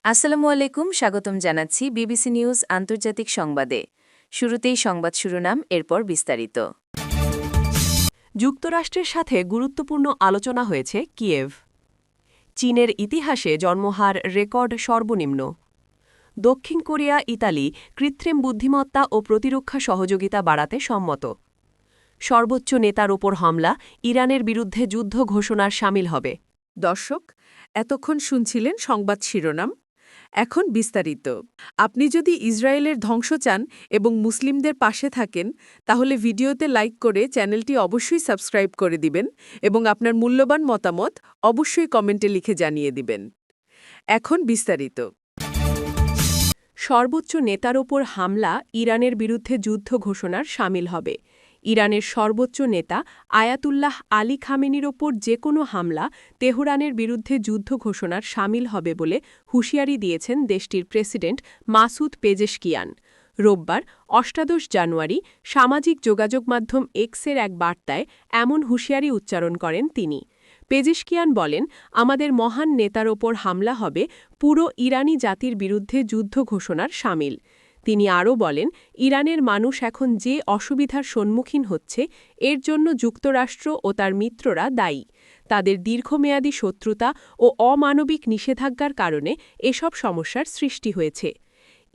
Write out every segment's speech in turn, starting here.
আসসালামু আলাইকুম, স্বাগতম জানাচ্ছি বিবিসি নিউজ আন্তর্জাতিক সংবাদে। শুরুতেই সংবাদ শিরোনাম, এরপর বিস্তারিত। যুক্তরাষ্ট্রের সাথে গুরুত্বপূর্ণ আলোচনা হয়েছে কিয়েভ। চীনের ইতিহাসে জন্মহার রেকর্ড সর্বনিম্ন। দক্ষিণ কোরিয়া ইতালি কৃত্রিম বুদ্ধিমত্তা ও প্রতিরক্ষা সহযোগিতা বাড়াতে সম্মত। সর্বোচ্চ নেতার ওপর হামলা, ইরানের বিরুদ্ধে যুদ্ধ ঘোষণার শামিল হবে। দর্শক, এতক্ষণ শুনছিলেন সংবাদ শিরোনাম। এখন বিস্তারিত। আপনি যদি ইসরায়েলের ধ্বংস চান এবং মুসলিমদের পাশে থাকেন, তাহলে ভিডিওতে লাইক করে চ্যানেলটি অবশ্যই সাবস্ক্রাইব করে দিবেন এবং আপনার মূল্যবান মতামত অবশ্যই কমেন্টে লিখে জানিয়ে দিবেন। এখন বিস্তারিত। সর্বোচ্চ নেতার ওপর হামলা, ইরানের বিরুদ্ধে যুদ্ধ ঘোষণার শামিল হবে। ইরানের সর্বোচ্চ নেতা আয়াতুল্লাহ আলী খামেনির ওপর যে কোনো হামলা তেহরানের বিরুদ্ধে যুদ্ধ ঘোষণার শামিল হবে বলে হুঁশিয়ারি দিয়েছেন দেশটির প্রেসিডেন্ট মাসুদ পেজেশকিয়ান। রোববার ৮ জানুয়ারি সামাজিক যোগাযোগ মাধ্যম এক্সের এক বার্তায় এমন হুঁশিয়ারি উচ্চারণ করেন তিনি। পেজেশকিয়ান বলেন, আমাদের মহান নেতার ওপর হামলা হবে পুরো ইরানি জাতির বিরুদ্ধে যুদ্ধ ঘোষণার শামিল। তিনি আরও বলেন, ইরানের মানুষ এখন যে অসুবিধার সম্মুখীন হচ্ছে এর জন্য যুক্তরাষ্ট্র ও তার মিত্ররা দায়ী। তাদের দীর্ঘমেয়াদী শত্রুতা ও অমানবিক নিষেধাজ্ঞার কারণে এসব সমস্যার সৃষ্টি হয়েছে।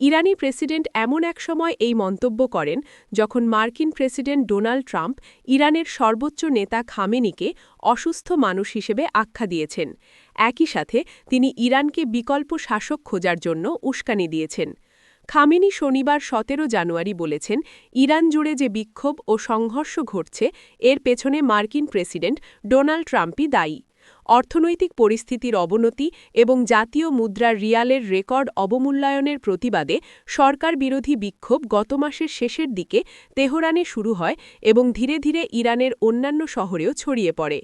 ইরানি প্রেসিডেন্ট এমন এক সময় এই মন্তব্য করেন যখন মার্কিন প্রেসিডেন্ট ডোনাল্ড ট্রাম্প ইরানের সর্বোচ্চ নেতা খামেনিকে অসুস্থ মানুষ হিসেবে আখ্যা দিয়েছেন। একই সাথে তিনি ইরানকে বিকল্প শাসক খোঁজার জন্য উস্কানি দিয়েছেন। খামেনি শনিবার ১৭ জানুয়ারি বলেছেন, ইরান জুড়ে যে বিক্ষোভ ও সংঘর্ষ ঘটছে এর পেছনে মার্কিন প্রেসিডেন্ট ডোনাল্ড ট্রাম্পই দায়ী। অর্থনৈতিক পরিস্থিতির অবনতি এবং জাতীয় মুদ্রার রিয়ালের রেকর্ড অবমূল্যায়নের প্রতিবাদে সরকার বিরোধী বিক্ষোভ গত মাসের শেষের দিকে তেহরানে শুরু হয় এবং ধীরে ধীরে ইরানের অন্যান্য শহরেও ছড়িয়ে পড়ে।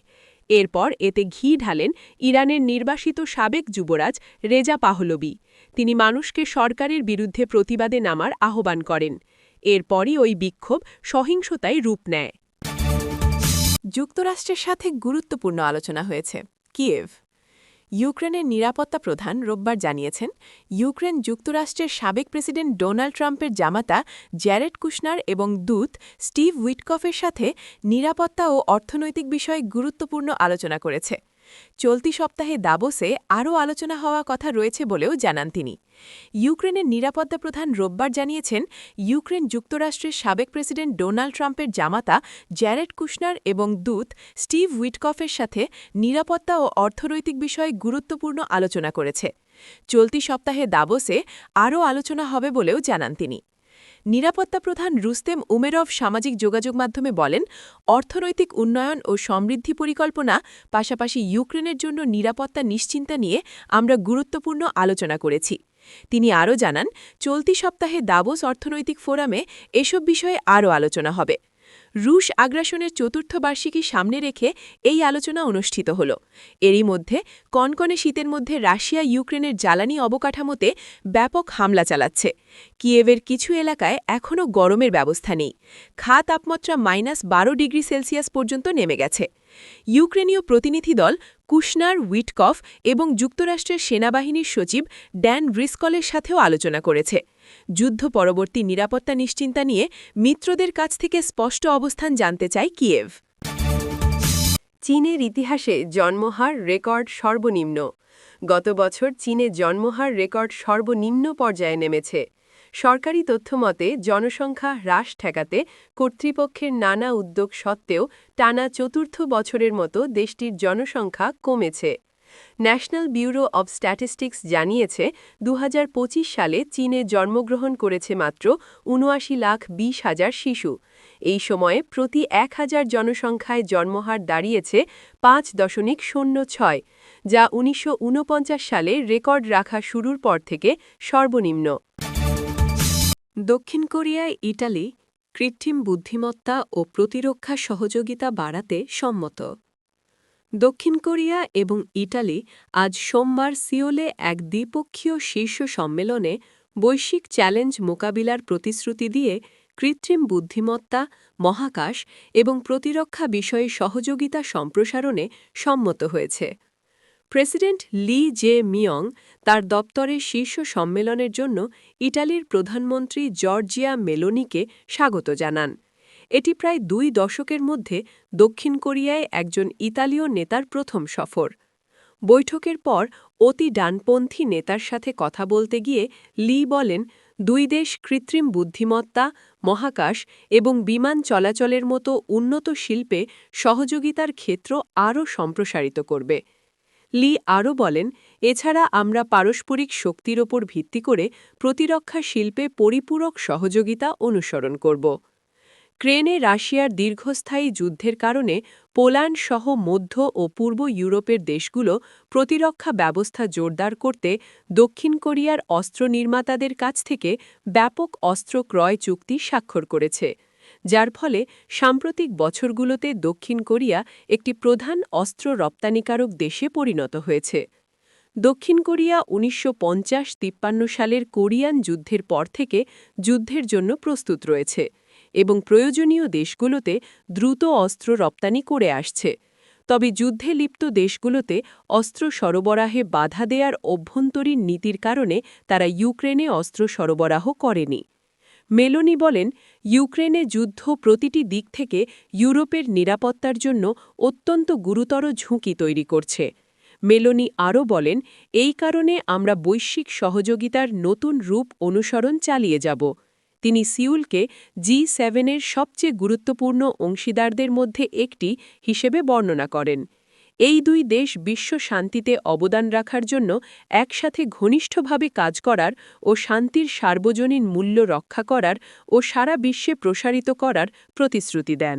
এরপর এতে ঘি ঢালেন ইরানের নির্বাসিত সাবেক যুবরাজ রেজা পাহলভি। তিনি মানুষকে সরকারের বিরুদ্ধে প্রতিবাদে নামার আহ্বান করেন। এরপরই ওই বিক্ষোভ সহিংসতায় রূপ নেয়। যুক্তরাষ্ট্রের সাথে গুরুত্বপূর্ণ আলোচনা হয়েছে কিয়েভ। ইউক্রেনের নিরাপত্তা প্রধান রোববার জানিয়েছেন, ইউক্রেন যুক্তরাষ্ট্রের সাবেক প্রেসিডেন্ট ডোনাল্ড ট্রাম্পের জামাতা জ্যারেড কুশনার এবং দূত স্টিভ উইটকফের সাথে নিরাপত্তা ও অর্থনৈতিক বিষয়ে গুরুত্বপূর্ণ আলোচনা করেছে। চলতি সপ্তাহে দাবোসে আরও আলোচনা হওয়া কথা রয়েছে বলেও জানান তিনি। ইউক্রেনের নিরাপত্তা প্রধান রোববার জানিয়েছেন, ইউক্রেন যুক্তরাষ্ট্রের সাবেক প্রেসিডেন্ট ডোনাল্ড ট্রাম্পের জামাতা জ্যারেড কুশনার এবং দূত স্টিভ উইটকফের সাথে নিরাপত্তা ও অর্থনৈতিক বিষয়ে গুরুত্বপূর্ণ আলোচনা করেছে। চলতি সপ্তাহে দাবোসে আরও আলোচনা হবে বলেও জানান তিনি। নিরাপত্তা প্রধান রুস্তেম উমেরভ সামাজিক যোগাযোগ মাধ্যমে বলেন, অর্থনৈতিক উন্নয়ন ও সমৃদ্ধি পরিকল্পনা, পাশাপাশি ইউক্রেনের জন্য নিরাপত্তা নিশ্চিন্তা নিয়ে আমরা গুরুত্বপূর্ণ আলোচনা করেছি। তিনি আরও জানান, চলতি সপ্তাহে দাবোস অর্থনৈতিক ফোরামে এসব বিষয়ে আরও আলোচনা হবে। রুশ আগ্রাসনের চতুর্থ বার্ষিকী সামনে রেখে এই আলোচনা অনুষ্ঠিত হল। এরই মধ্যে কনকনে শীতের মধ্যে রাশিয়া ইউক্রেনের জ্বালানি অবকাঠামোতে ব্যাপক হামলা চালাচ্ছে। কিয়েভের কিছু এলাকায় এখনও গরমের ব্যবস্থা নেই। তাপমাত্রা -12 ডিগ্রি সেলসিয়াস পর্যন্ত নেমে গেছে। ইউক্রেনীয় প্রতিনিধি দল কুশনার, উইটকফ এবং যুক্তরাষ্ট্রের সেনাবাহিনীর সচিব ড্যান ব্রিসকলের সাথেও আলোচনা করেছে। যুদ্ধ পরবর্তী নিরাপত্তা নিশ্চিন্তা নিয়ে মিত্রদের কাছ থেকে স্পষ্ট অবস্থান জানতে চায় কিয়েভ। চীনের ইতিহাসে জন্মহার রেকর্ড সর্বনিম্ন। গত বছর চীনে জন্মহার রেকর্ড সর্বনিম্ন পর্যায়ে নেমেছে। সরকারি তথ্যমতে জনসংখ্যা হ্রাস ঠেকাতে কর্তৃপক্ষের নানা উদ্যোগ সত্ত্বেও টানা চতুর্থ বছরের মতো দেশটির জনসংখ্যা কমেছে। ন্যাশনাল ব্যুরো অব স্ট্যাটিস্টিক্স জানিয়েছে, ২০২৫ সালে চীনে জন্মগ্রহণ করেছে মাত্র ৭৯,২০,০০০ শিশু। এই সময়ে প্রতি ১,০০০ জনসংখ্যায় জন্মহার দাঁড়িয়েছে ৫.০৬, যা ১৯৪৯ সালে রেকর্ড রাখা শুরুর পর থেকে সর্বনিম্ন। দক্ষিণ কোরিয়ায় ইটালি কৃত্রিম বুদ্ধিমত্তা ও প্রতিরক্ষা সহযোগিতা বাড়াতে সম্মত। দক্ষিণ কোরিয়া এবং ইটালি আজ সোমবার সিওলে এক দ্বিপক্ষীয় শীর্ষ সম্মেলনে বৈশ্বিক চ্যালেঞ্জ মোকাবিলার প্রতিশ্রুতি দিয়ে কৃত্রিম বুদ্ধিমত্তা, মহাকাশ এবং প্রতিরক্ষা বিষয়ে সহযোগিতা সম্প্রসারণে সম্মত হয়েছে। প্রেসিডেন্ট লি জে মিয়ং তার দপ্তরের শীর্ষ সম্মেলনের জন্য ইটালির প্রধানমন্ত্রী জর্জিয়া মেলোনিকে স্বাগত জানান। এটি প্রায় 2 দশকের মধ্যে দক্ষিণ কোরিয়ায় একজন ইতালীয় নেতার প্রথম সফর। বৈঠকের পর অতি ডানপন্থী নেতার সাথে কথা বলতে গিয়ে লি বলেন, 2 দেশ কৃত্রিম বুদ্ধিমত্তা, মহাকাশ এবং বিমান চলাচলের মতো উন্নত শিল্পে সহযোগিতার ক্ষেত্র আরও সম্প্রসারিত করবে। লি আরও বলেন, এছাড়া আমরা পারস্পরিক শক্তির ওপর ভিত্তি করে প্রতিরক্ষা শিল্পে পরিপূরক সহযোগিতা অনুসরণ করব। ক্রেনে রাশিয়ার দীর্ঘস্থায়ী যুদ্ধের কারণে পোল্যান্ড সহ মধ্য ও পূর্ব ইউরোপের দেশগুলো প্রতিরক্ষা ব্যবস্থা জোরদার করতে দক্ষিণ কোরিয়ার অস্ত্র নির্মাতাদের কাছ থেকে ব্যাপক অস্ত্র ক্রয় চুক্তি স্বাক্ষর করেছে, যার ফলে সাম্প্রতিক বছরগুলোতে দক্ষিণ কোরিয়া একটি প্রধান অস্ত্র রপ্তানিকারক দেশে পরিণত হয়েছে। দক্ষিণ কোরিয়া 1950-53 সালের কোরিয়ান যুদ্ধের পর থেকে যুদ্ধের জন্য প্রস্তুত রয়েছে এবং প্রয়োজনীয় দেশগুলোতে দ্রুত অস্ত্র রপ্তানি করে আসছে। তবে যুদ্ধে লিপ্ত দেশগুলোতে অস্ত্র সরবরাহে বাধা দেয়ার অভ্যন্তরীণ নীতির কারণে তারা ইউক্রেনে অস্ত্র সরবরাহ করেনি। মেলোনি বলেন, ইউক্রেনে যুদ্ধ প্রতিটি দিক থেকে ইউরোপের নিরাপত্তার জন্য অত্যন্ত গুরুতর ঝুঁকি তৈরি করছে। মেলোনি আরও বলেন, এই কারণে আমরা বৈশ্বিক সহযোগিতার নতুন রূপ অনুসরণ চালিয়ে যাব। তিনি সিউলকে G7-এর সবচেয়ে গুরুত্বপূর্ণ অংশীদারদের মধ্যে একটি হিসেবে বর্ণনা করেন। এই 2 দেশ বিশ্ব শান্তিতে অবদান রাখার জন্য একসাথে ঘনিষ্ঠভাবে কাজ করার ও শান্তির সার্বজনীন মূল্য রক্ষা করার ও সারা বিশ্বে প্রসারিত করার প্রতিশ্রুতি দেন।